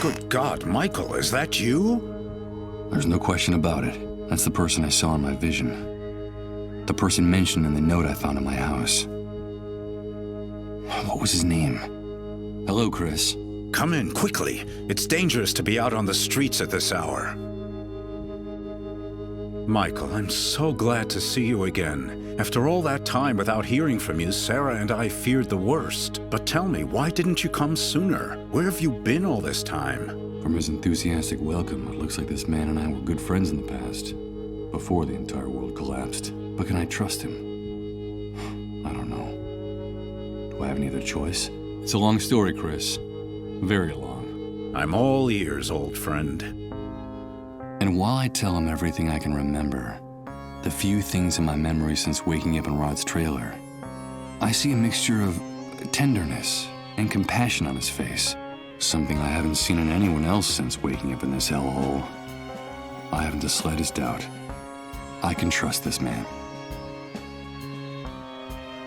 Good God, Michael, is that you? There's no question about it. That's the person I saw in my vision. The person mentioned in the note I found in my house. What was his name? Hello, Chris. Come in, quickly. It's dangerous to be out on the streets at this hour. Michael, I'm so glad to see you again. After all that time without hearing from you, Sarah and I feared the worst. But tell me, why didn't you come sooner? Where have you been all this time? From his enthusiastic welcome, it looks like this man and I were good friends in the past, before the entire world collapsed. But can I trust him? I don't know. Do I have any other choice? It's a long story, Chris. Very long. I'm all ears, old friend. And while I tell him everything I can remember, the few things in my memory since waking up in Rod's trailer, I see a mixture of tenderness and compassion on his face. Something I haven't seen in anyone else since waking up in this hellhole. I haven't the slightest doubt. I can trust this man.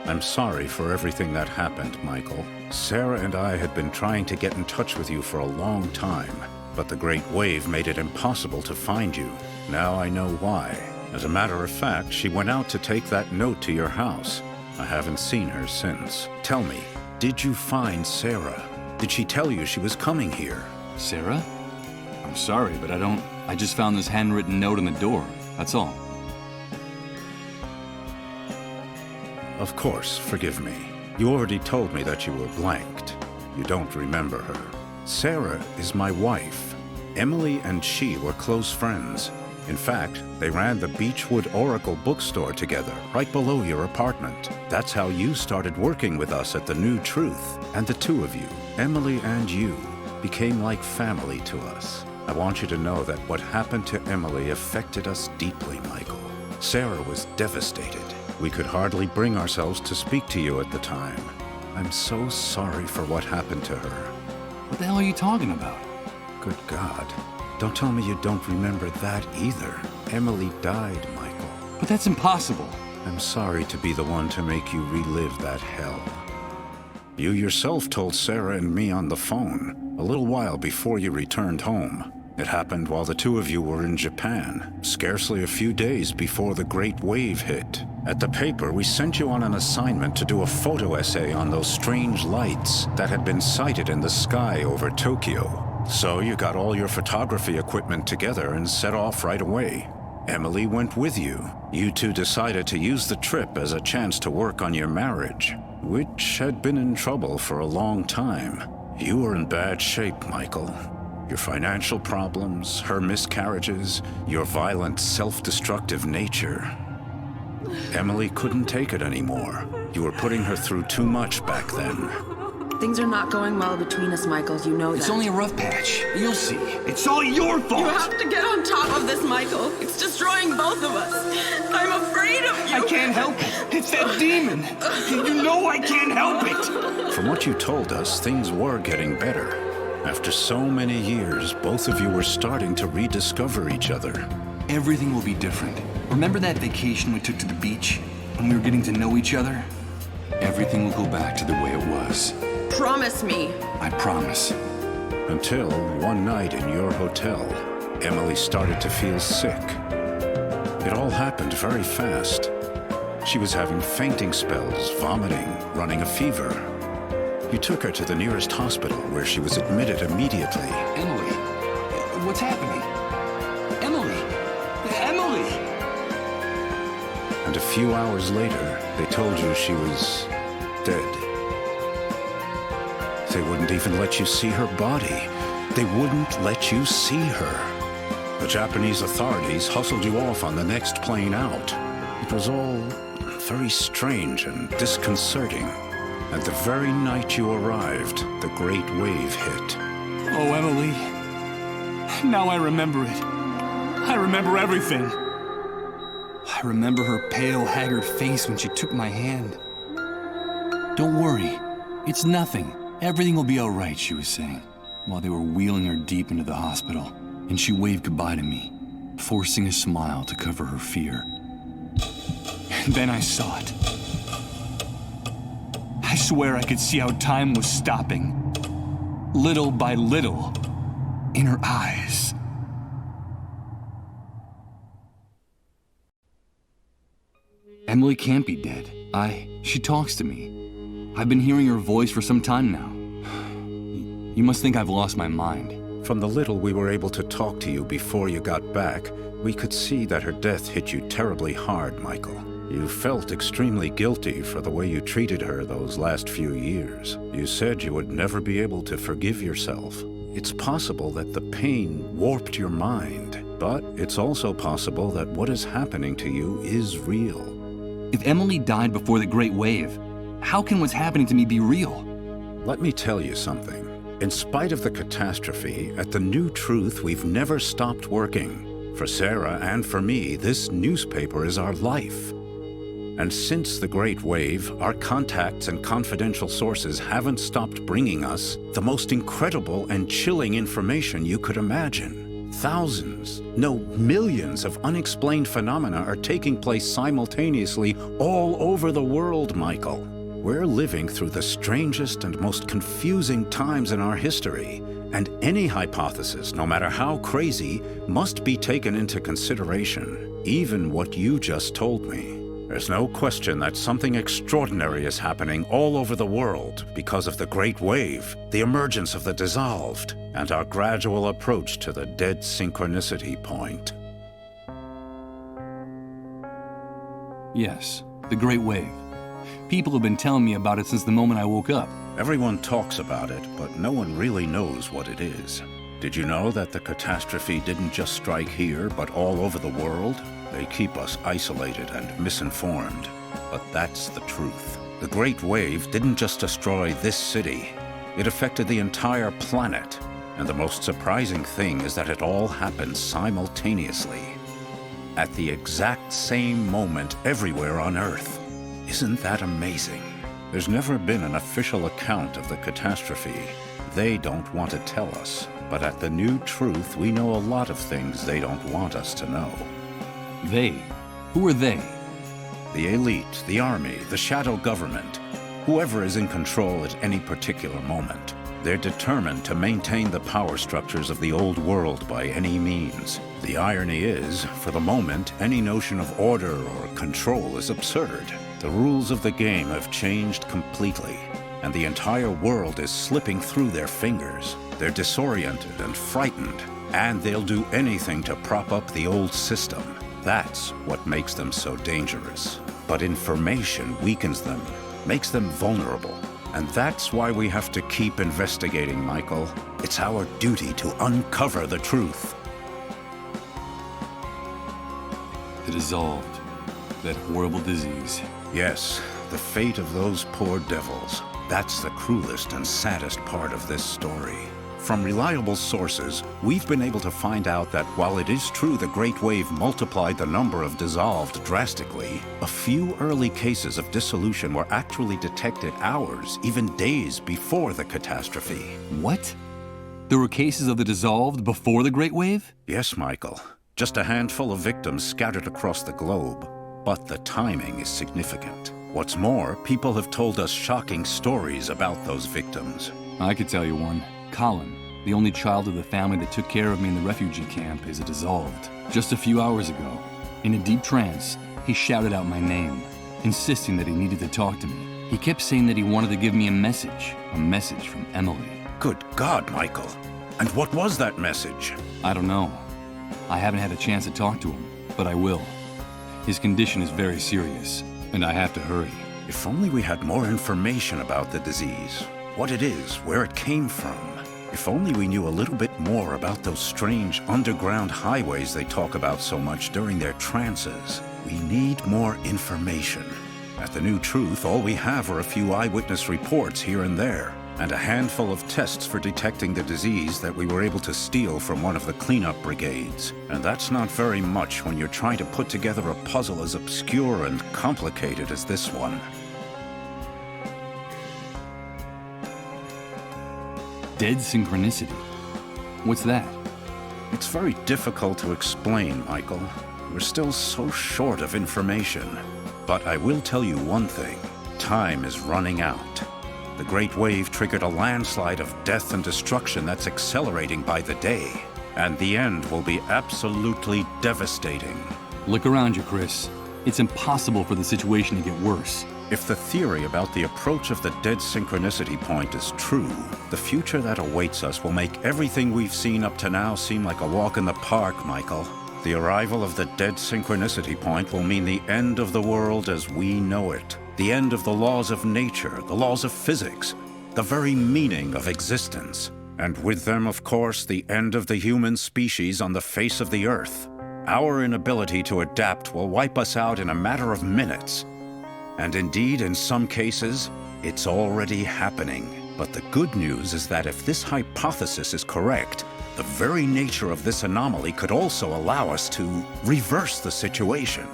I'm sorry for everything that happened, Michael. Sarah and I had been trying to get in touch with you for a long time, but the Great Wave made it impossible to find you. Now I know why. As a matter of fact, she went out to take that note to your house. I haven't seen her since. Tell me, did you find Sarah? Did she tell you she was coming here? Sarah? I'm sorry, but I just found this handwritten note on the door. That's all. Of course, forgive me. You already told me that you were blanked. You don't remember her. Sarah is my wife. Emily and she were close friends. In fact, they ran the Beechwood Oracle bookstore together, right below your apartment. That's how you started working with us at the New Truth. And the two of you, Emily and you, became like family to us. I want you to know that what happened to Emily affected us deeply, Michael. Sarah was devastated. We could hardly bring ourselves to speak to you at the time. I'm so sorry for what happened to her. What the hell are you talking about? Good God. Don't tell me you don't remember that either. Emily died, Michael. But that's impossible. I'm sorry to be the one to make you relive that hell. You yourself told Sarah and me on the phone, a little while before you returned home. It happened while the two of you were in Japan, scarcely a few days before the Great Wave hit. At the paper, we sent you on an assignment to do a photo essay on those strange lights that had been sighted in the sky over Tokyo. So you got all your photography equipment together and set off right away. Emily went with you. You two decided to use the trip as a chance to work on your marriage, which had been in trouble for a long time. You were in bad shape, Michael. Your financial problems, her miscarriages, your violent, self-destructive nature. Emily couldn't take it anymore. You were putting her through too much back then. Things are not going well between us, Michael. You know that. It's only a rough patch. You'll see. It's all your fault! You have to get on top of this, Michael. It's destroying both of us. I'm afraid of you. I can't help it. It's that demon. You know I can't help it. From what you told us, things were getting better. After so many years, both of you were starting to rediscover each other. Everything will be different. Remember that vacation we took to the beach when we were getting to know each other? Everything will go back to the way it was. Promise me. I promise. Until one night in your hotel, Emily started to feel sick. It all happened very fast. She was having fainting spells, vomiting, running a fever. You took her to the nearest hospital where she was admitted immediately. Emily, what's happening? Emily! Emily! And a few hours later, they told you she was dead. They wouldn't even let you see her body. They wouldn't let you see her. The Japanese authorities hustled you off on the next plane out. It was all very strange and disconcerting. And the very night you arrived, the Great Wave hit. Oh, Emily. Now I remember it. I remember everything. I remember her pale, haggard face when she took my hand. Don't worry. It's nothing. Everything will be all right, she was saying, while they were wheeling her deep into the hospital, and she waved goodbye to me, forcing a smile to cover her fear. And then I saw it. I swear I could see how time was stopping. Little by little. in her eyes. Emily can't be dead. She talks to me. I've been hearing her voice for some time now. You must think I've lost my mind. From the little we were able to talk to you before you got back, we could see that her death hit you terribly hard, Michael. You felt extremely guilty for the way you treated her those last few years. You said you would never be able to forgive yourself. It's possible that the pain warped your mind, but it's also possible that what is happening to you is real. If Emily died before the Great Wave, how can what's happening to me be real? Let me tell you something. In spite of the catastrophe, at The New Truth, we've never stopped working. For Sarah and for me, this newspaper is our life. And since the Great Wave, our contacts and confidential sources haven't stopped bringing us the most incredible and chilling information you could imagine. Thousands, no, millions of unexplained phenomena are taking place simultaneously all over the world, Michael. We're living through the strangest and most confusing times in our history, and any hypothesis, no matter how crazy, must be taken into consideration, even what you just told me. There's no question that something extraordinary is happening all over the world because of the Great Wave, the emergence of the dissolved, and our gradual approach to the dead synchronicity point. Yes, the Great Wave. People have been telling me about it since the moment I woke up. Everyone talks about it, but no one really knows what it is. Did you know that the catastrophe didn't just strike here, but all over the world? They keep us isolated and misinformed, but that's the truth. The Great Wave didn't just destroy this city. It affected the entire planet. And the most surprising thing is that it all happened simultaneously, at the exact same moment everywhere on Earth. Isn't that amazing? There's never been an official account of the catastrophe. They don't want to tell us. But at The New Truth, we know a lot of things they don't want us to know. They? Who are they? The elite, the army, the shadow government, whoever is in control at any particular moment. They're determined to maintain the power structures of the old world by any means. The irony is, for the moment, any notion of order or control is absurd. The rules of the game have changed completely, and the entire world is slipping through their fingers. They're disoriented and frightened, and they'll do anything to prop up the old system. That's what makes them so dangerous. But information weakens them, makes them vulnerable. And that's why we have to keep investigating, Michael. It's our duty to uncover the truth. The dissolved. That horrible disease. Yes, the fate of those poor devils. That's the cruelest and saddest part of this story. From reliable sources, we've been able to find out that while it is true the Great Wave multiplied the number of dissolved drastically, a few early cases of dissolution were actually detected hours, even days before the catastrophe. What? There were cases of the dissolved before the Great Wave? Yes, Michael. Just a handful of victims scattered across the globe. But the timing is significant. What's more, people have told us shocking stories about those victims. I could tell you one. Colin, the only child of the family that took care of me in the refugee camp, is a dissolved. Just a few hours ago, in a deep trance, he shouted out my name, insisting that he needed to talk to me. He kept saying that he wanted to give me a message from Emily. Good God, Michael. And what was that message? I don't know. I haven't had a chance to talk to him, but I will. His condition is very serious, and I have to hurry. If only we had more information about the disease, what it is, where it came from. If only we knew a little bit more about those strange underground highways they talk about so much during their trances. We need more information. At The New Truth, all we have are a few eyewitness reports here and there, and a handful of tests for detecting the disease that we were able to steal from one of the cleanup brigades. And that's not very much when you're trying to put together a puzzle as obscure and complicated as this one. Dead synchronicity? What's that? It's very difficult to explain, Michael. We're still so short of information. But I will tell you one thing. Time is running out. The Great Wave triggered a landslide of death and destruction that's accelerating by the day. And the end will be absolutely devastating. Look around you, Chris. It's impossible for the situation to get worse. If the theory about the approach of the dead synchronicity point is true, the future that awaits us will make everything we've seen up to now seem like a walk in the park, Michael. The arrival of the dead synchronicity point will mean the end of the world as we know it. The end of the laws of nature, the laws of physics, the very meaning of existence. And with them, of course, the end of the human species on the face of the Earth. Our inability to adapt will wipe us out in a matter of minutes. And indeed, in some cases, it's already happening. But the good news is that if this hypothesis is correct, the very nature of this anomaly could also allow us to reverse the situation.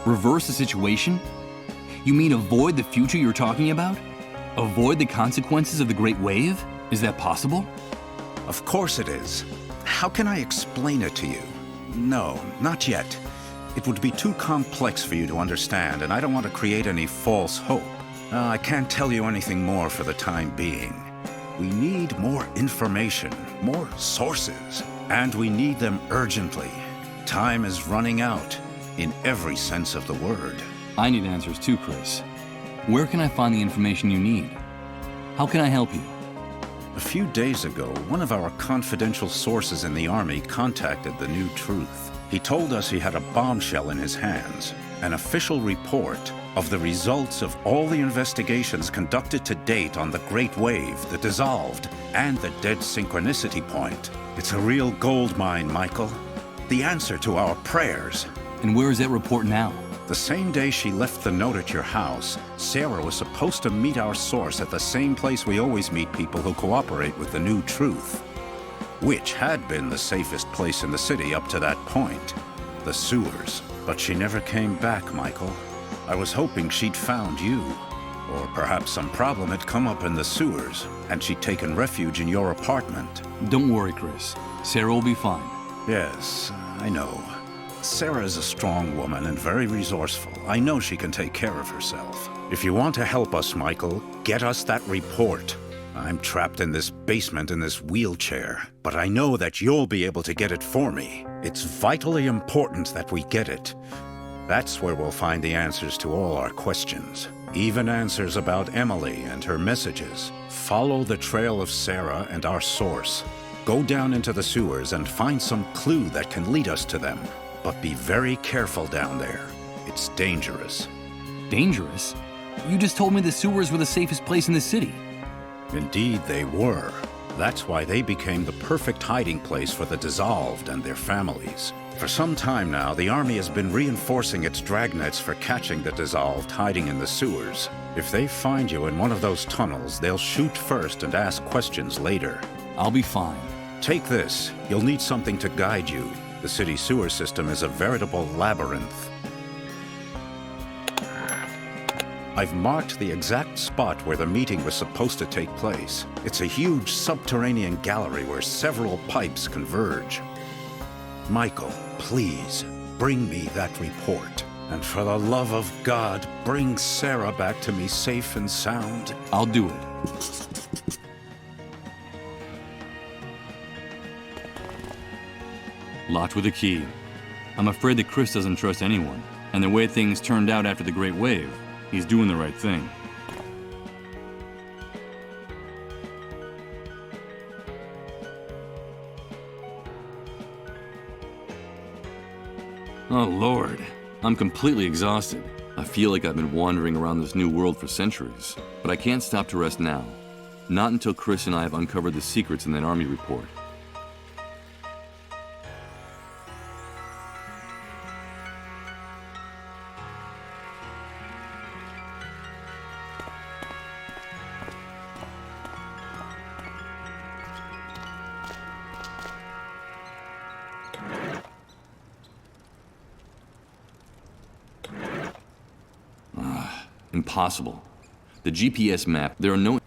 Reverse the situation? You mean avoid the future you're talking about? Avoid the consequences of the Great Wave? Is that possible? Of course it is. How can I explain it to you? No, not yet. It would be too complex for you to understand, and I don't want to create any false hope. I can't tell you anything more for the time being. We need more information, more sources, and we need them urgently. Time is running out, in every sense of the word. I need answers too, Chris. Where can I find the information you need? How can I help you? A few days ago, one of our confidential sources in the Army contacted the New Truth. He told us he had a bombshell in his hands, an official report of the results of all the investigations conducted to date on the Great Wave, the Dissolved, and the Dead Synchronicity Point. It's a real gold mine, Michael. The answer to our prayers. And where is that report now? The same day she left the note at your house, Sarah was supposed to meet our source at the same place we always meet people who cooperate with the New Truth, which had been the safest place in the city up to that point, the sewers. But she never came back, Michael. I was hoping she'd found you, or perhaps some problem had come up in the sewers, and she'd taken refuge in your apartment. Don't worry, Chris. Sarah will be fine. Yes, I know. Sarah is a strong woman and very resourceful. I know she can take care of herself. If you want to help us, Michael, get us that report. I'm trapped in this basement in this wheelchair, but I know that you'll be able to get it for me. It's vitally important that we get it. That's where we'll find the answers to all our questions. Even answers about Emily and her messages. Follow the trail of Sarah and our source. Go down into the sewers and find some clue that can lead us to them. But be very careful down there. It's dangerous. Dangerous? You just told me the sewers were the safest place in the city. Indeed, they were. That's why they became the perfect hiding place for the Dissolved and their families. For some time now, the Army has been reinforcing its dragnets for catching the Dissolved hiding in the sewers. If they find you in one of those tunnels, they'll shoot first and ask questions later. I'll be fine. Take this. You'll need something to guide you. The city sewer system is a veritable labyrinth. I've marked the exact spot where the meeting was supposed to take place. It's a huge subterranean gallery where several pipes converge. Michael, please, bring me that report. And for the love of God, bring Sarah back to me safe and sound. I'll do it. Locked with a key. I'm afraid that Chris doesn't trust anyone, and the way things turned out after the Great Wave, he's doing the right thing. Oh Lord, I'm completely exhausted. I feel like I've been wandering around this new world for centuries, but I can't stop to rest now. Not until Chris and I have uncovered the secrets in that Army report. Impossible. The GPS map, there are no...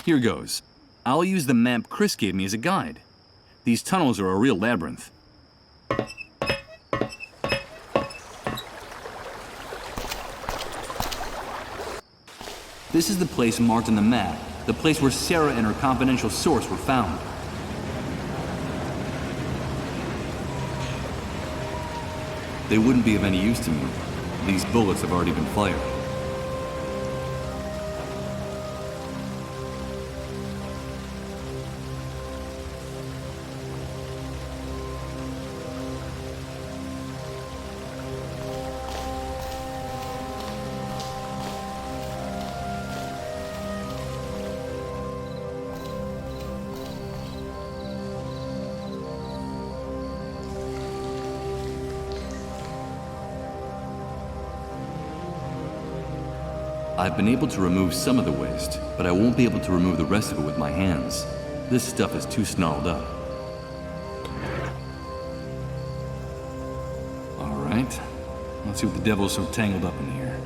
Here goes. I'll use the map Chris gave me as a guide. These tunnels are a real labyrinth. This is the place marked on the map, the place where Sarah and her confidential source were found. They wouldn't be of any use to me. These bullets have already been fired. I've been able to remove some of the waste, but I won't be able to remove the rest of it with my hands. This stuff is too snarled up. All right, let's see what the devil's so tangled up in here.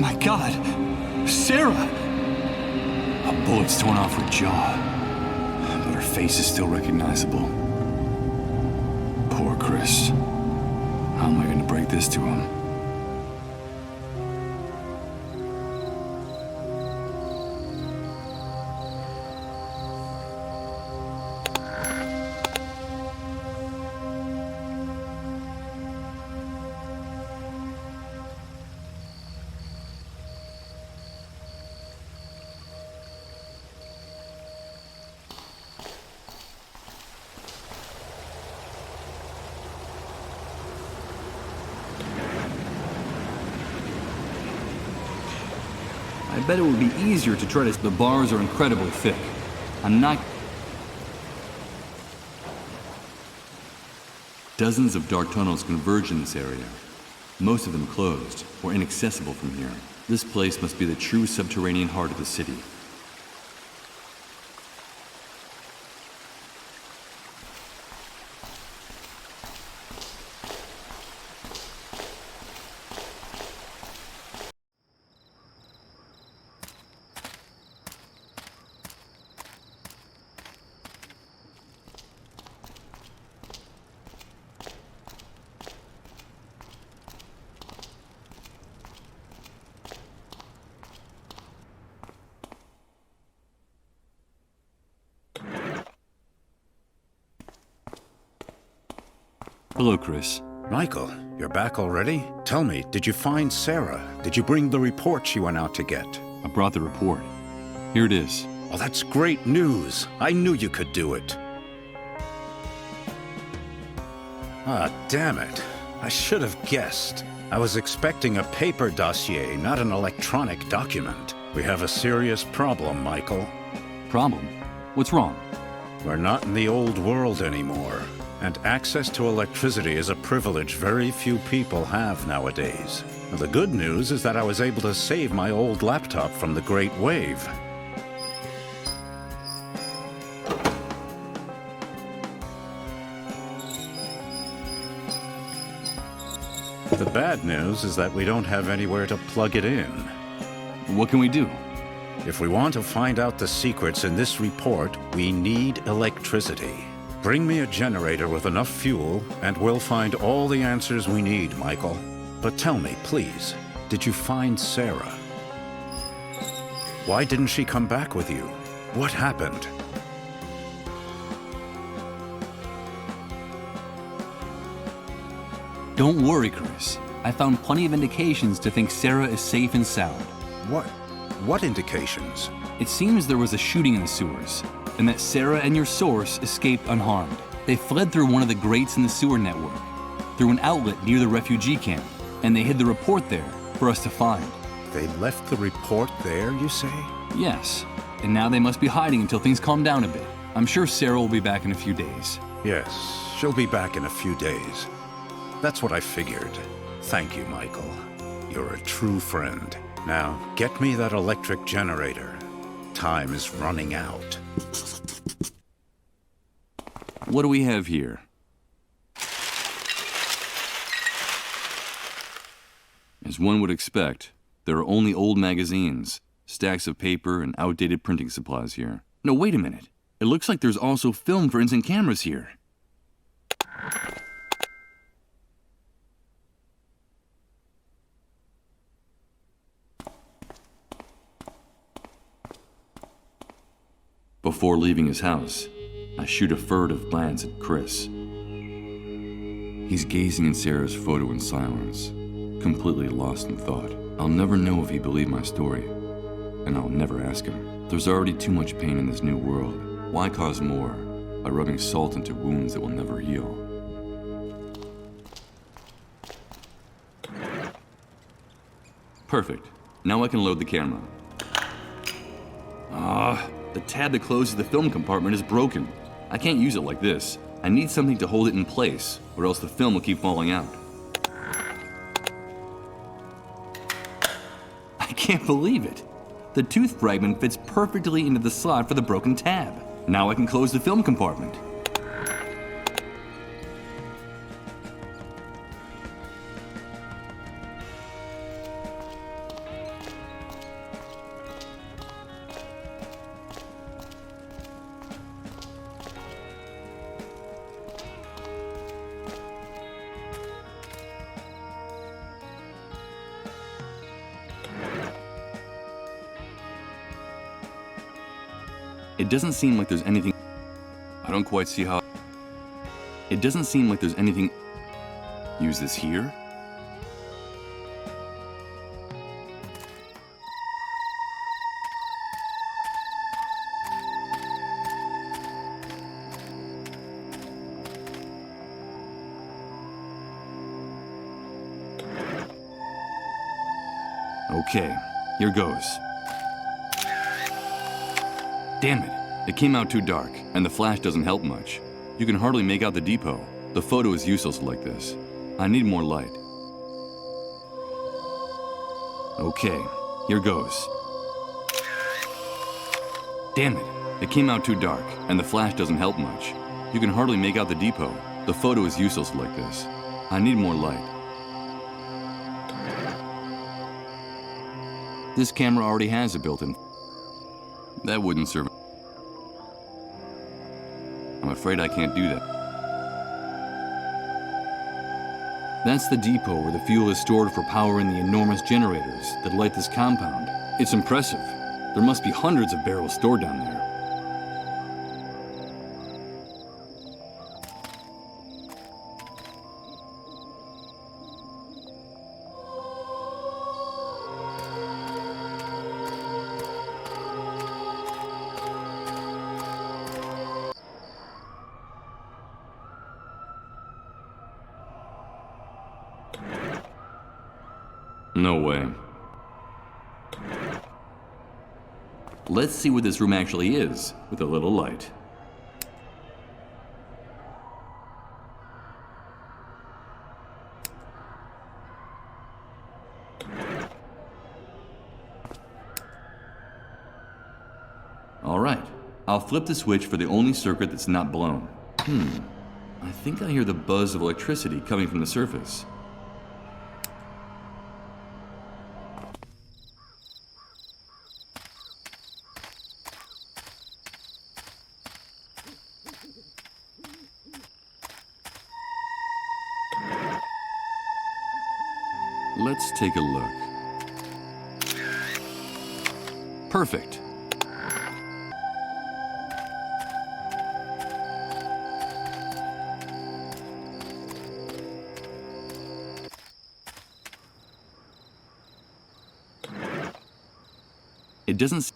My God, Sarah! A bullet's torn off her jaw, but her face is still recognizable. Poor Chris. How am I going to break this to him? I bet it would be easier to try to... The bars are incredibly thick. I'm not... Dozens of dark tunnels converge in this area. Most of them closed, or inaccessible from here. This place must be the true subterranean heart of the city. Hello, Chris. Michael, you're back already? Tell me, did you find Sarah? Did you bring the report she went out to get? I brought the report. Here it is. Oh, that's great news. I knew you could do it. Ah, damn it. I should have guessed. I was expecting a paper dossier, not an electronic document. We have a serious problem, Michael. Problem? What's wrong? We're not in the old world anymore, and access to electricity is a privilege very few people have nowadays. The good news is that I was able to save my old laptop from the Great Wave. The bad news is that we don't have anywhere to plug it in. What can we do? If we want to find out the secrets in this report, we need electricity. Bring me a generator with enough fuel, and we'll find all the answers we need, Michael. But tell me, please, did you find Sarah? Why didn't she come back with you? What happened? Don't worry, Chris. I found plenty of indications to think Sarah is safe and sound. What indications? It seems there was a shooting in the sewers, and that Sarah and your source escaped unharmed. They fled through one of the grates in the sewer network, through an outlet near the refugee camp, and they hid the report there for us to find. They left the report there, you say? Yes, and now they must be hiding until things calm down a bit. I'm sure Sarah will be back in a few days. Yes, she'll be back in a few days. That's what I figured. Thank you, Michael. You're a true friend. Now, get me that electric generator. Time is running out. What do we have here? As As one would expect, there are only old magazines, stacks of paper, and outdated printing supplies here. No, wait a minute. It looks like there's also film for instant cameras here. Before leaving his house, I shoot a furtive glance at Chris. He's gazing at Sarah's photo in silence, completely lost in thought. I'll never know if he believed my story, and I'll never ask him. There's already too much pain in this new world. Why cause more by rubbing salt into wounds that will never heal? Perfect. Now I can load the camera. The tab that closes the film compartment is broken. I can't use it like this. I need something to hold it in place, or else the film will keep falling out. I can't believe it. The tooth fragment fits perfectly into the slot for the broken tab. Now I can close the film compartment. It doesn't seem like there's anything. I don't quite see how. It doesn't seem like there's anything. Use this here? Okay, here goes. Damn it, it came out too dark, and the flash doesn't help much. You can hardly make out the depot. The photo is useless like this. I need more light. Okay, here goes. Damn it, it came out too dark, and the flash doesn't help much. You can hardly make out the depot. The photo is useless like this. I need more light. This camera already has a built-in. That wouldn't serve. I'm afraid I can't do that. That's the depot where the fuel is stored for powering the enormous generators that light this compound. It's impressive. There must be hundreds of barrels stored down there. No way. Let's see what this room actually is, with a little light. All right, I'll flip the switch for the only circuit that's not blown. I think I hear the buzz of electricity coming from the surface. Let's take a look. Perfect. It doesn't.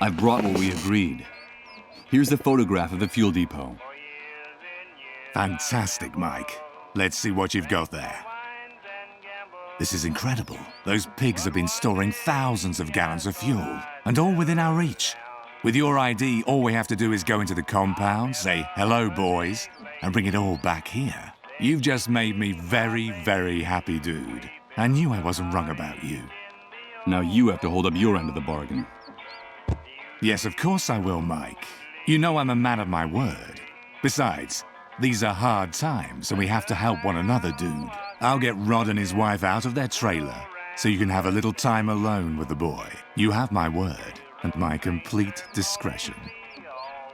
I've brought what we agreed. Here's the photograph of the fuel depot. Fantastic, Mike. Let's see what you've got there. This is incredible. Those pigs have been storing thousands of gallons of fuel, and all within our reach. With your ID, all we have to do is go into the compound, say, "Hello, boys," and bring it all back here. You've just made me very, very happy, dude. I knew I wasn't wrong about you. Now you have to hold up your end of the bargain. Yes, of course I will, Mike. You know I'm a man of my word. Besides, these are hard times, and we have to help one another, dude. I'll get Rod and his wife out of their trailer, so you can have a little time alone with the boy. You have my word, and my complete discretion.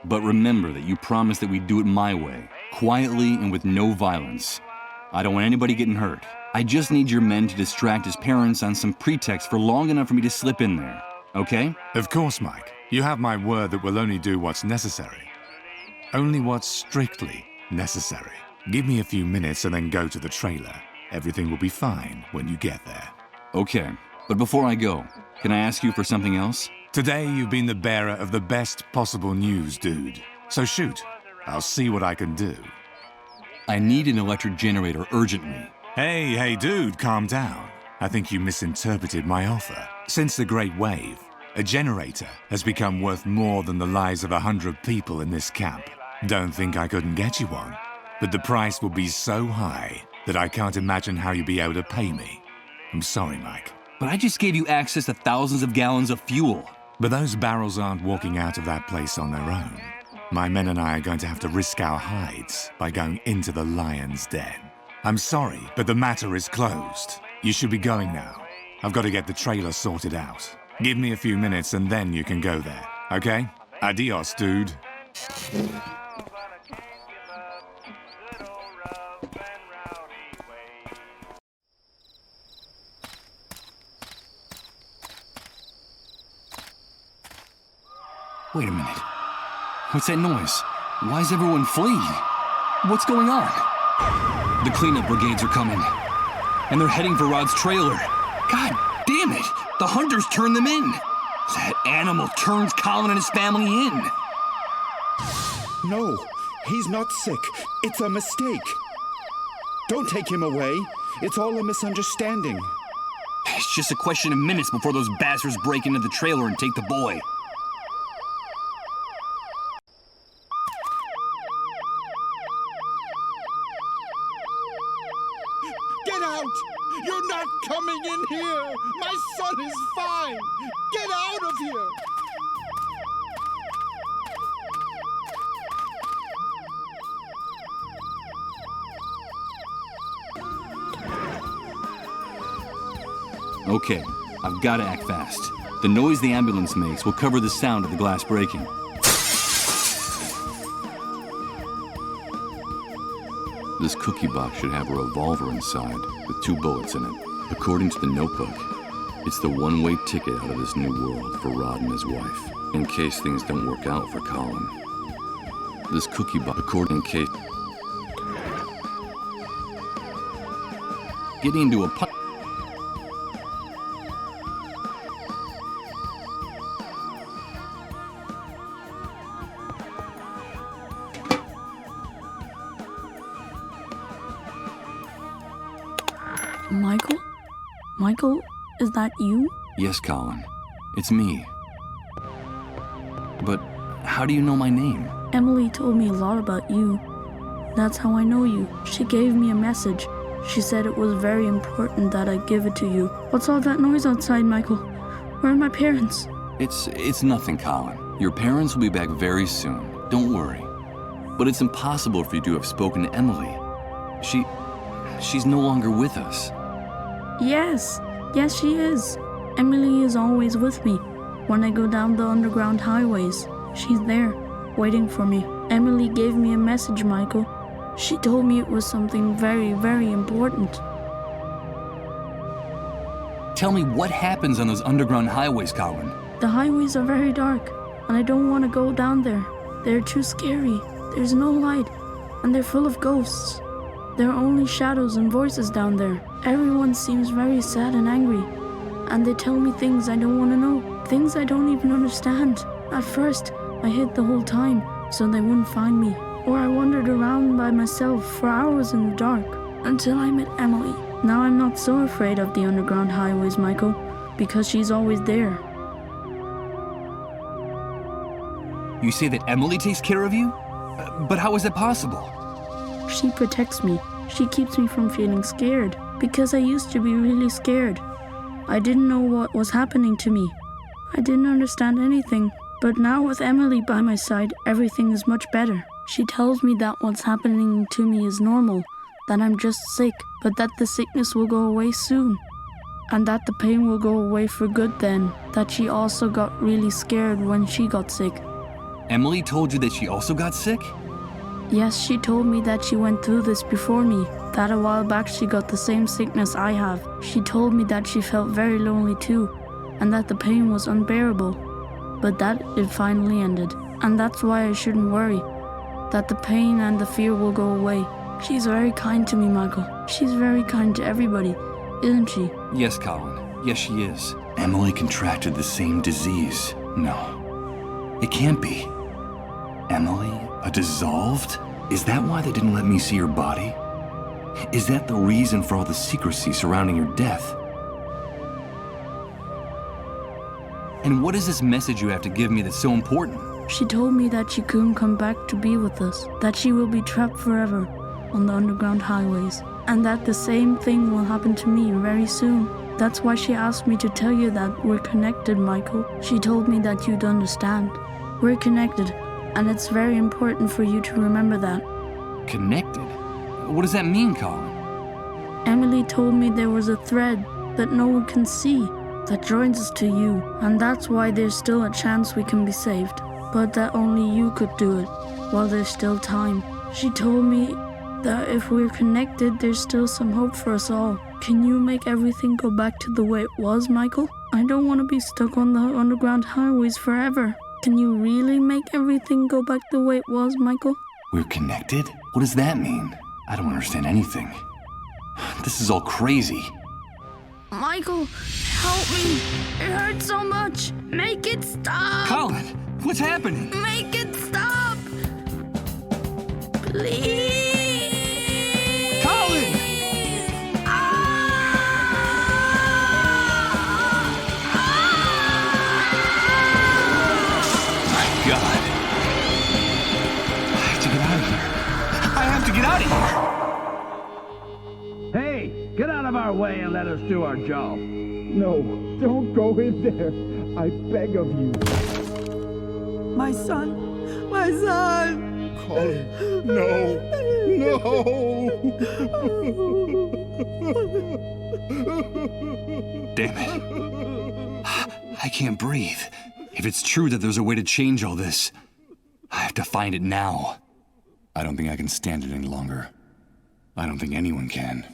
But remember that you promised that we'd do it my way, quietly and with no violence. I don't want anybody getting hurt. I just need your men to distract his parents on some pretext for long enough for me to slip in there, okay? Of course, Mike. You have my word that we'll only do what's necessary. Only what's strictly necessary. Give me a few minutes and then go to the trailer. Everything will be fine when you get there. Okay, but before I go, can I ask you for something else? Today you've been the bearer of the best possible news, dude. So shoot. I'll see what I can do. I need an electric generator urgently. Hey, dude, calm down. I think you misinterpreted my offer. Since the Great Wave, a generator has become worth more than the lives of 100 people in this camp. Don't think I couldn't get you one, but the price will be so high that I can't imagine how you'll be able to pay me. I'm sorry, Mike. But I just gave you access to thousands of gallons of fuel. But those barrels aren't walking out of that place on their own. My men and I are going to have to risk our hides by going into the lion's den. I'm sorry, but the matter is closed. You should be going now. I've got to get the trailer sorted out. Give me a few minutes and then you can go there, okay? Adios, dude. Wait a minute. What's that noise? Why is everyone fleeing? What's going on? The cleanup brigades are coming. And they're heading for Rod's trailer. God damn it! The hunters turned them in! That animal turns Colin and his family in! No, he's not sick. It's a mistake. Don't take him away. It's all a misunderstanding. It's just a question of minutes before those bastards break into the trailer and take the boy. Get out! You're not coming in here! My son is fine! Get out of here! Okay, I've got to act fast. The noise the ambulance makes will cover the sound of the glass breaking. This cookie box should have a revolver inside with 2 bullets in it. According to the notebook, it's the one-way ticket out of this new world for Rod and his wife, in case things don't work out for Colin. This cookie box, in case... Getting into a punch... Michael? Michael, is that you? Yes, Colin. It's me. But how do you know my name? Emily told me a lot about you. That's how I know you. She gave me a message. She said it was very important that I give it to you. What's all that noise outside, Michael? Where are my parents? It's nothing, Colin. Your parents will be back very soon. Don't worry. But it's impossible for you to have spoken to Emily. She's no longer with us. Yes, she is. Emily is always with me. When I go down the underground highways, she's there, waiting for me. Emily gave me a message, Michael. She told me it was something very, very important. Tell me what happens on those underground highways, Colin. The highways are very dark, and I don't want to go down there. They're too scary. There's no light, and they're full of ghosts. There are only shadows and voices down there. Everyone seems very sad and angry, and they tell me things I don't want to know. Things I don't even understand. At first, I hid the whole time so they wouldn't find me. Or I wandered around by myself for hours in the dark until I met Emily. Now I'm not so afraid of the underground highways, Michael, because she's always there. You say that Emily takes care of you? But how is that possible? She protects me. She keeps me from feeling scared, because I used to be really scared. I didn't know what was happening to me. I didn't understand anything. But now with Emily by my side, everything is much better. She tells me that what's happening to me is normal, that I'm just sick, but that the sickness will go away soon. And that the pain will go away for good then, that she also got really scared when she got sick. Emily told you that she also got sick? Yes, she told me that she went through this before me, that a while back she got the same sickness I have. She told me that she felt very lonely too, and that the pain was unbearable, but that it finally ended. And that's why I shouldn't worry, that the pain and the fear will go away. She's very kind to me, Michael. She's very kind to everybody, isn't she? Yes, Colin. Yes, she is. Emily contracted the same disease. No, it can't be. Emily, a dissolved? Is that why they didn't let me see her body? Is that the reason for all the secrecy surrounding her death? And what is this message you have to give me that's so important? She told me that she couldn't come back to be with us, that she will be trapped forever on the underground highways, and that the same thing will happen to me very soon. That's why she asked me to tell you that we're connected, Michael. She told me that you'd understand. We're connected, and it's very important for you to remember that. Connected? What does that mean, Colin? Emily told me there was a thread that no one can see that joins us to you, and that's why there's still a chance we can be saved, but that only you could do it while there's still time. She told me that if we're connected, there's still some hope for us all. Can you make everything go back to the way it was, Michael? I don't want to be stuck on the underground highways forever. Can you really make everything go back the way it was, Michael? We're connected? What does that mean? I don't understand anything. This is all crazy. Michael, help me. It hurts so much. Make it stop. Colin, what's happening? Make it stop. Please. Colin! My God. I have to get out of here. I have to get out of here. Hey, get out of our way and let us do our job. No, don't go in there. I beg of you. My son! My son! Colin, no, no. Damn it. I can't breathe. If it's true that there's a way to change all this, I have to find it now. I don't think I can stand it any longer. I don't think anyone can.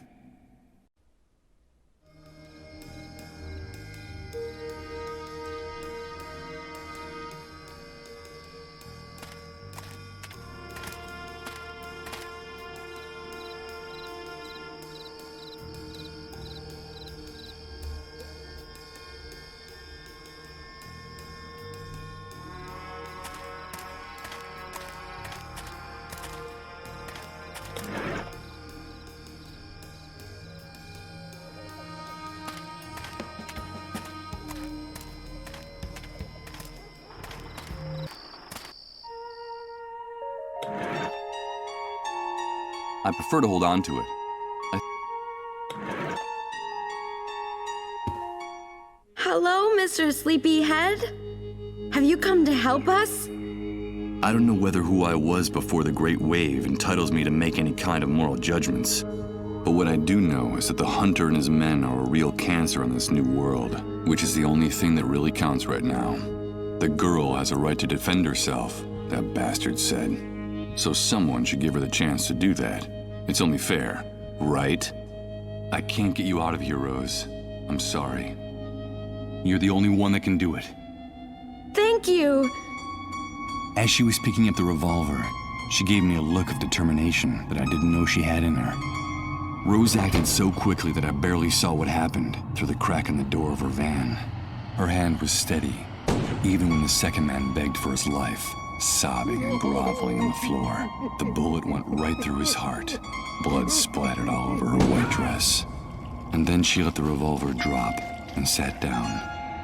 I prefer to hold on to it. Hello, Mr. Sleepyhead. Have you come to help us? I don't know whether who I was before the Great Wave entitles me to make any kind of moral judgments. But what I do know is that the Hunter and his men are a real cancer in this new world, which is the only thing that really counts right now. The girl has a right to defend herself, that bastard said. So someone should give her the chance to do that. It's only fair, right? I can't get you out of here, Rose. I'm sorry. You're the only one that can do it. Thank you. As she was picking up the revolver, she gave me a look of determination that I didn't know she had in her. Rose acted so quickly that I barely saw what happened through the crack in the door of her van. Her hand was steady, even when the second man begged for his life, sobbing and groveling on the floor. The bullet went right through his heart. Blood splattered all over her white dress. And then she let the revolver drop and sat down,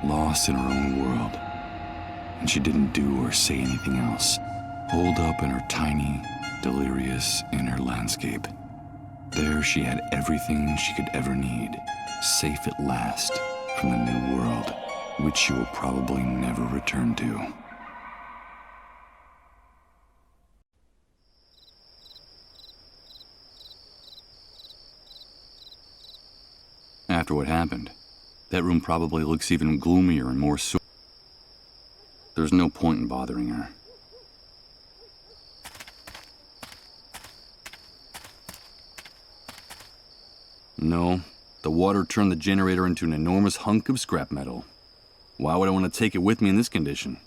lost in her own world. And she didn't do or say anything else, holed up in her tiny, delirious inner landscape. There she had everything she could ever need, safe at last from the new world, which she will probably never return to. After what happened, that room probably looks even gloomier and more There's no point in bothering her. No, the water turned the generator into an enormous hunk of scrap metal. Why would I want to take it with me in this condition?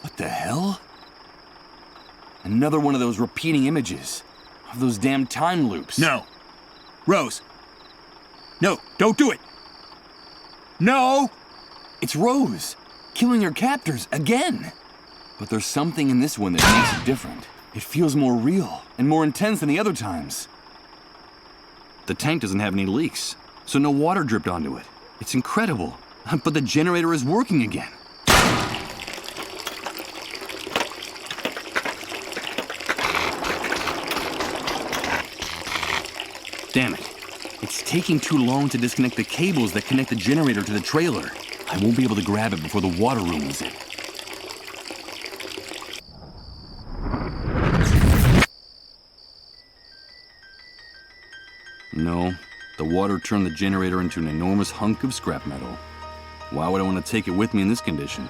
What the hell? Another one of those repeating images. Of those damn time loops. No. Rose. No, don't do it. No! It's Rose, killing her captors again. But there's something in this one that makes it different. It feels more real and more intense than the other times. The tank doesn't have any leaks, so no water dripped onto it. It's incredible, but the generator is working again. Damn it. It's taking too long to disconnect the cables that connect the generator to the trailer. I won't be able to grab it before the water ruins it. No, the water turned the generator into an enormous hunk of scrap metal. Why would I want to take it with me in this condition?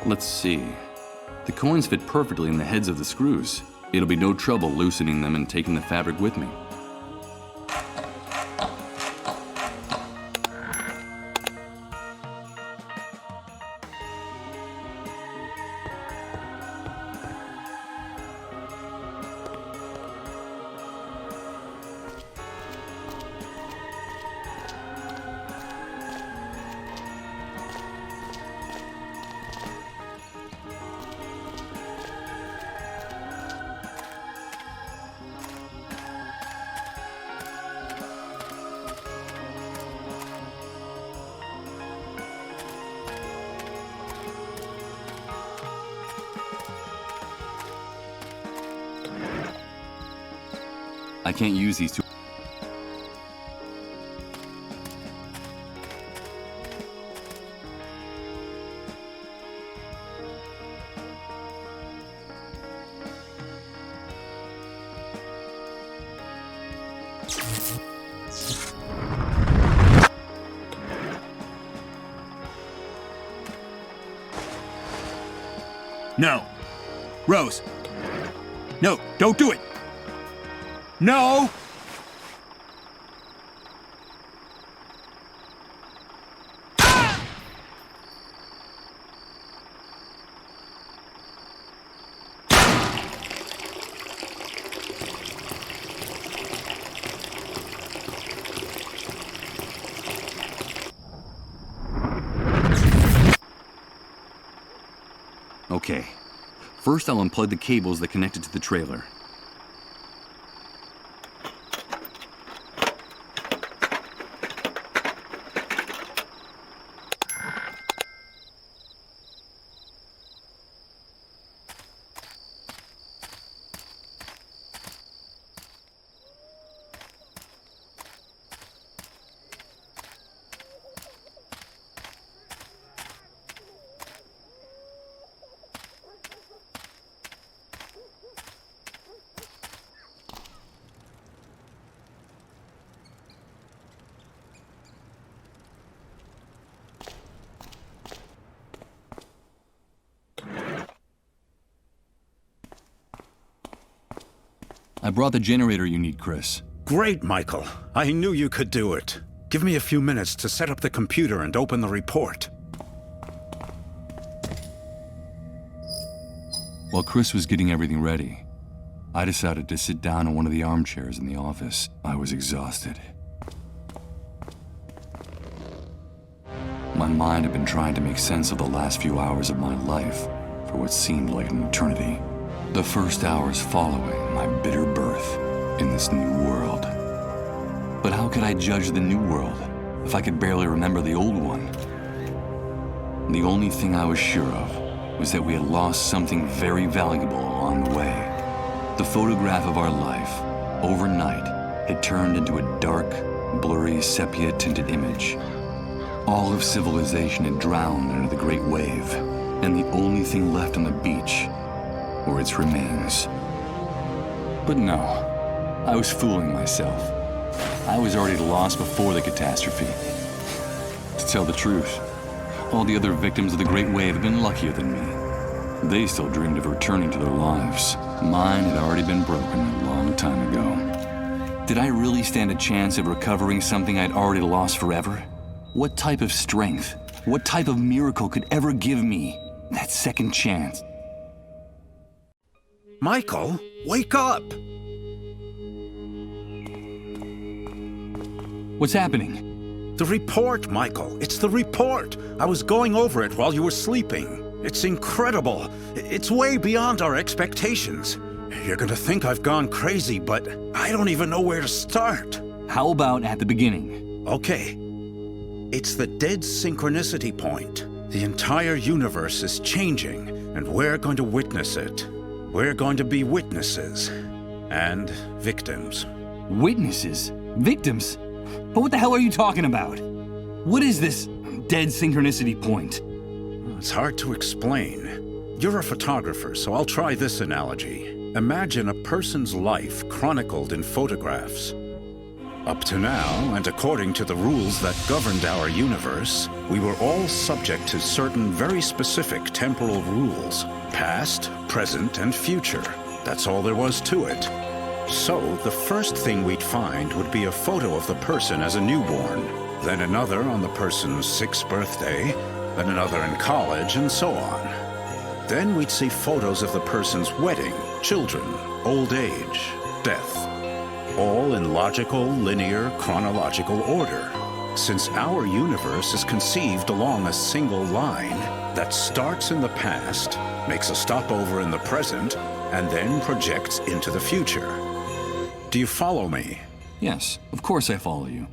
Let's see. The coins fit perfectly in the heads of the screws. It'll be no trouble loosening them and taking the fabric with me. I can't use these two. No. Rose. No, don't do it. No! Okay. First, I'll unplug the cables that connect it to the trailer. I brought the generator you need, Chris. Great, Michael. I knew you could do it. Give me a few minutes to set up the computer and open the report. While Chris was getting everything ready, I decided to sit down in one of the armchairs in the office. I was exhausted. My mind had been trying to make sense of the last few hours of my life for what seemed like an eternity. The first hours following my bitter birth in this new world. But how could I judge the new world if I could barely remember the old one? The only thing I was sure of was that we had lost something very valuable along the way. The photograph of our life, overnight, had turned into a dark, blurry, sepia-tinted image. All of civilization had drowned under the Great Wave, and the only thing left on the beach were its remains. But no, I was fooling myself. I was already lost before the catastrophe. To tell the truth, all the other victims of the Great Wave had been luckier than me. They still dreamed of returning to their lives. Mine had already been broken a long time ago. Did I really stand a chance of recovering something I'd already lost forever? What type of strength, what type of miracle could ever give me that second chance? Michael, wake up! What's happening? The report, Michael. It's the report. I was going over it while you were sleeping. It's incredible. It's way beyond our expectations. You're gonna think I've gone crazy, but I don't even know where to start. How about at the beginning? Okay. It's the dead synchronicity point. The entire universe is changing, and we're going to witness it. We're going to be witnesses. And victims. Witnesses? Victims? But what the hell are you talking about? What is this dead synchronicity point? It's hard to explain. You're a photographer, so I'll try this analogy. Imagine a person's life chronicled in photographs. Up to now, and according to the rules that governed our universe, we were all subject to certain very specific temporal rules. Past, present, and future. That's all there was to it. So, the first thing we'd find would be a photo of the person as a newborn, then another on the person's 6th birthday, then another in college, and so on. Then we'd see photos of the person's wedding, children, old age, death. All in logical, linear, chronological order. Since our universe is conceived along a single line that starts in the past, makes a stopover in the present, and then projects into the future. Do you follow me? Yes, of course I follow you.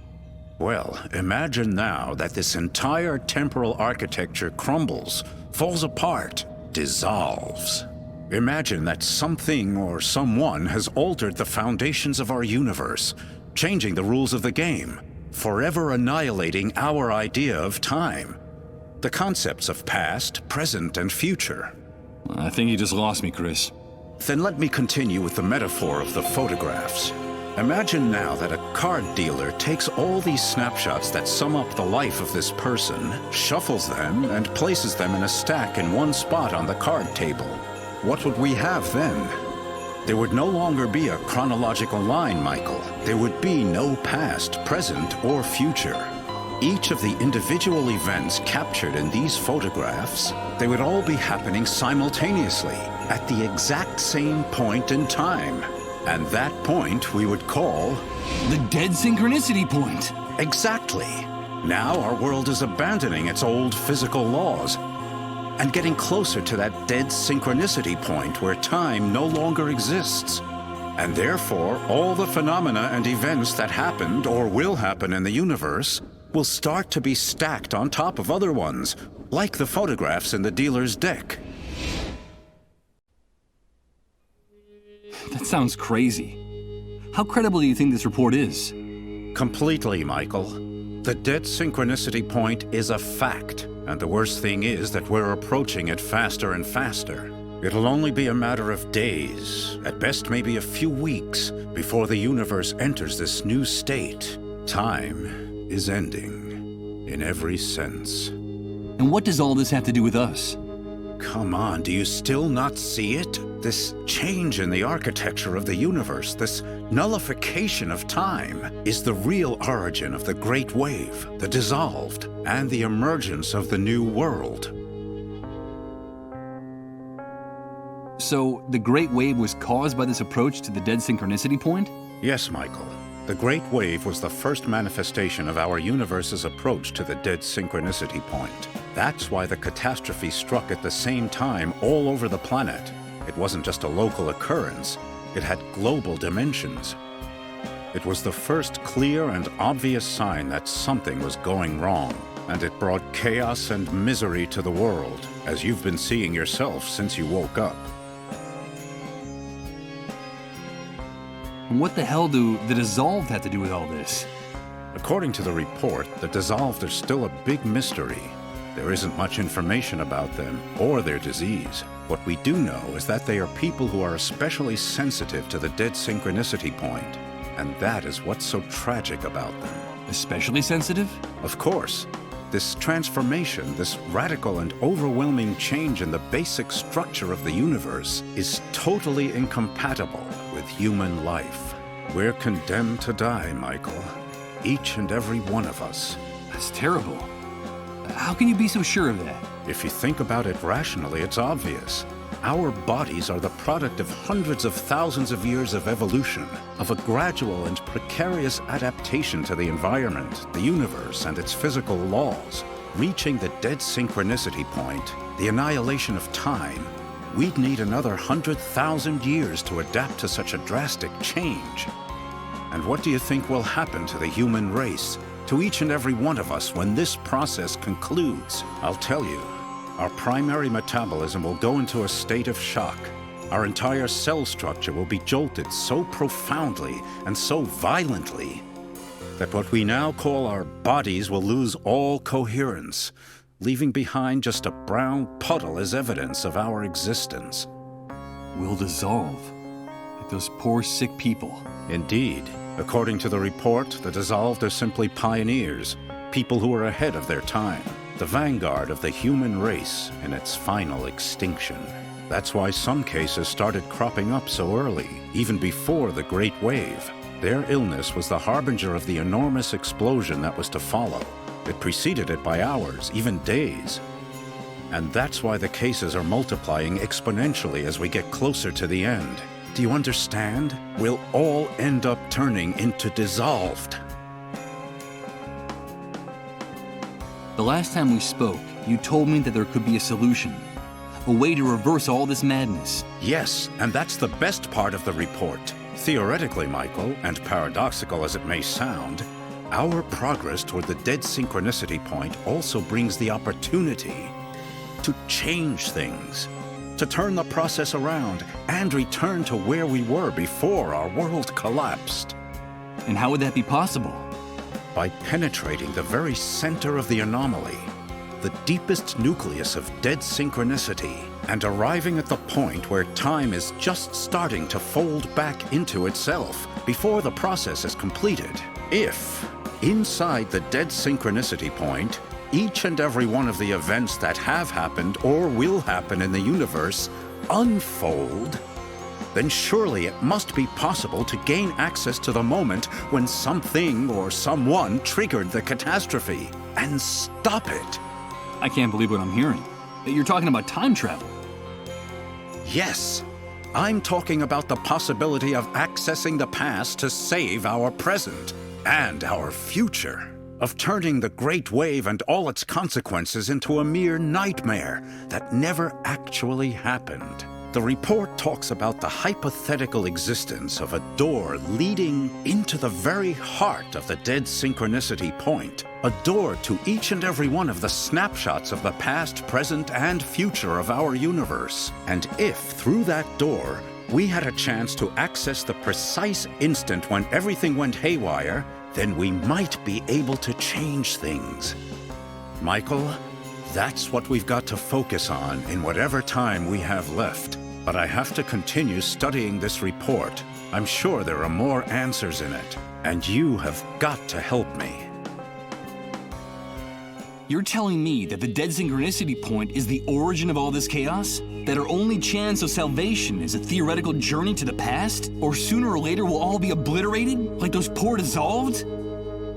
Well, imagine now that this entire temporal architecture crumbles, falls apart, dissolves. Imagine that something or someone has altered the foundations of our universe, changing the rules of the game, forever annihilating our idea of time, the concepts of past, present, and future. I think you just lost me, Chris. Then let me continue with the metaphor of the photographs. Imagine now that a card dealer takes all these snapshots that sum up the life of this person, shuffles them, and places them in a stack in one spot on the card table. What would we have then? There would no longer be a chronological line, Michael. There would be no past, present, or future. Each of the individual events captured in these photographs, they would all be happening simultaneously, at the exact same point in time. And that point we would call... the dead synchronicity point! Exactly. Now our world is abandoning its old physical laws and getting closer to that dead synchronicity point where time no longer exists. And therefore, all the phenomena and events that happened or will happen in the universe will start to be stacked on top of other ones, like the photographs in the dealer's deck. That sounds crazy. How credible do you think this report is? Completely, Michael. The dead synchronicity point is a fact, and the worst thing is that we're approaching it faster and faster. It'll only be a matter of days, at best maybe a few weeks, before the universe enters this new state. Time is ending, in every sense. And what does all this have to do with us? Come on, do you still not see it? This change in the architecture of the universe, this nullification of time, is the real origin of the Great Wave, the dissolved, and the emergence of the New World. So, the Great Wave was caused by this approach to the dead synchronicity point? Yes, Michael. The Great Wave was the first manifestation of our universe's approach to the dead synchronicity point. That's why the catastrophe struck at the same time all over the planet. It wasn't just a local occurrence, it had global dimensions. It was the first clear and obvious sign that something was going wrong, and it brought chaos and misery to the world, as you've been seeing yourself since you woke up. And what the hell do the dissolved have to do with all this? According to the report, the dissolved are still a big mystery. There isn't much information about them or their disease. What we do know is that they are people who are especially sensitive to the dead synchronicity point, and that is what's so tragic about them. Especially sensitive? Of course. This transformation, this radical and overwhelming change in the basic structure of the universe is totally incompatible with human life. We're condemned to die, Michael. Each and every one of us. That's terrible. How can you be so sure of that? If you think about it rationally, it's obvious. Our bodies are the product of hundreds of thousands of years of evolution, of a gradual and precarious adaptation to the environment, the universe, and its physical laws. Reaching the dead synchronicity point, the annihilation of time, we'd need another 100,000 years to adapt to such a drastic change. And what do you think will happen to the human race, to each and every one of us when this process concludes? I'll tell you. Our primary metabolism will go into a state of shock. Our entire cell structure will be jolted so profoundly and so violently that what we now call our bodies will lose all coherence, leaving behind just a brown puddle as evidence of our existence. We'll dissolve, like those poor sick people. Indeed. According to the report, the dissolved are simply pioneers, people who are ahead of their time. The vanguard of the human race in its final extinction. That's why some cases started cropping up so early, even before the Great Wave. Their illness was the harbinger of the enormous explosion that was to follow. It preceded it by hours, even days. And that's why the cases are multiplying exponentially as we get closer to the end. Do you understand? We'll all end up turning into dissolved. The last time we spoke, you told me that there could be a solution, a way to reverse all this madness. Yes, and that's the best part of the report. Theoretically, Michael, and paradoxical as it may sound, our progress toward the dead synchronicity point also brings the opportunity to change things, to turn the process around and return to where we were before our world collapsed. And how would that be possible? By penetrating the very center of the anomaly, the deepest nucleus of dead synchronicity, and arriving at the point where time is just starting to fold back into itself before the process is completed. If, inside the dead synchronicity point, each and every one of the events that have happened or will happen in the universe unfold, then surely it must be possible to gain access to the moment when something or someone triggered the catastrophe and stop it. I can't believe what I'm hearing. You're talking about time travel. Yes, I'm talking about the possibility of accessing the past to save our present and our future, of turning the Great Wave and all its consequences into a mere nightmare that never actually happened. The report talks about the hypothetical existence of a door leading into the very heart of the dead synchronicity point, a door to each and every one of the snapshots of the past, present, and future of our universe. And if, through that door, we had a chance to access the precise instant when everything went haywire, then we might be able to change things. Michael, that's what we've got to focus on in whatever time we have left. But I have to continue studying this report. I'm sure there are more answers in it, and you have got to help me. You're telling me that the dead synchronicity point is the origin of all this chaos? That our only chance of salvation is a theoretical journey to the past? Or sooner or later we'll all be obliterated? Like those poor dissolved?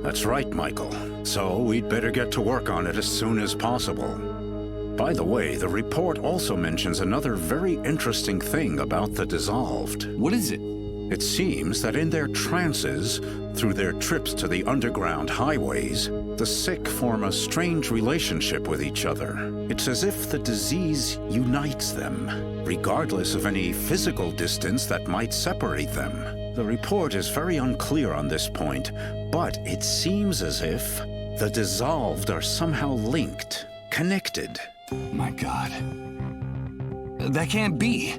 That's right, Michael. So we'd better get to work on it as soon as possible. By the way, the report also mentions another very interesting thing about the dissolved. What is it? It seems that in their trances, through their trips to the underground highways, the sick form a strange relationship with each other. It's as if the disease unites them, regardless of any physical distance that might separate them. The report is very unclear on this point, but it seems as if the dissolved are somehow linked, connected. My God. That can't be.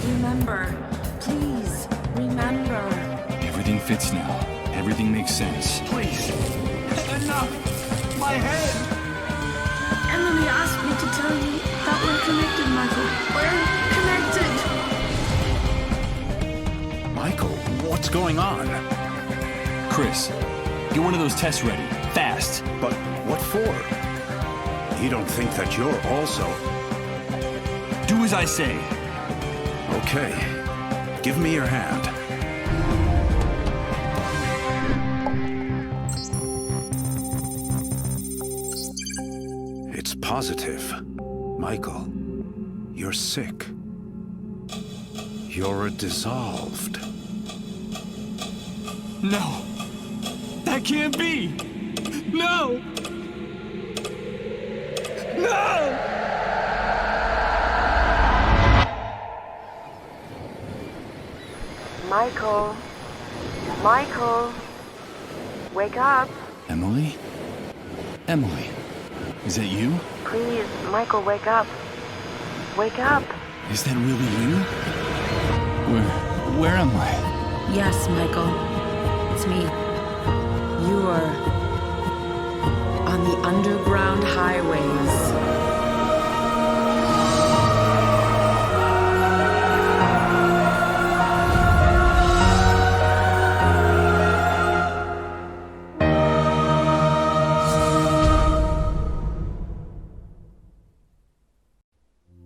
Remember. Please, remember. Everything fits now. Everything makes sense. Please. Enough! My head! Emily asked me to tell you that we're connected, Michael. We're connected. Michael, what's going on? Chris, get one of those tests ready. Fast. But what for? You don't think that you're also... Do as I say. Okay. Give me your hand. It's positive. Michael, you're sick. You're a dissolved. No. That can't be. No. No! Michael. Michael. Wake up. Emily? Emily, is that you? Please, Michael, wake up. Wake up. Is that really you? Where am I? Yes, Michael. It's me. You are on the underground highways.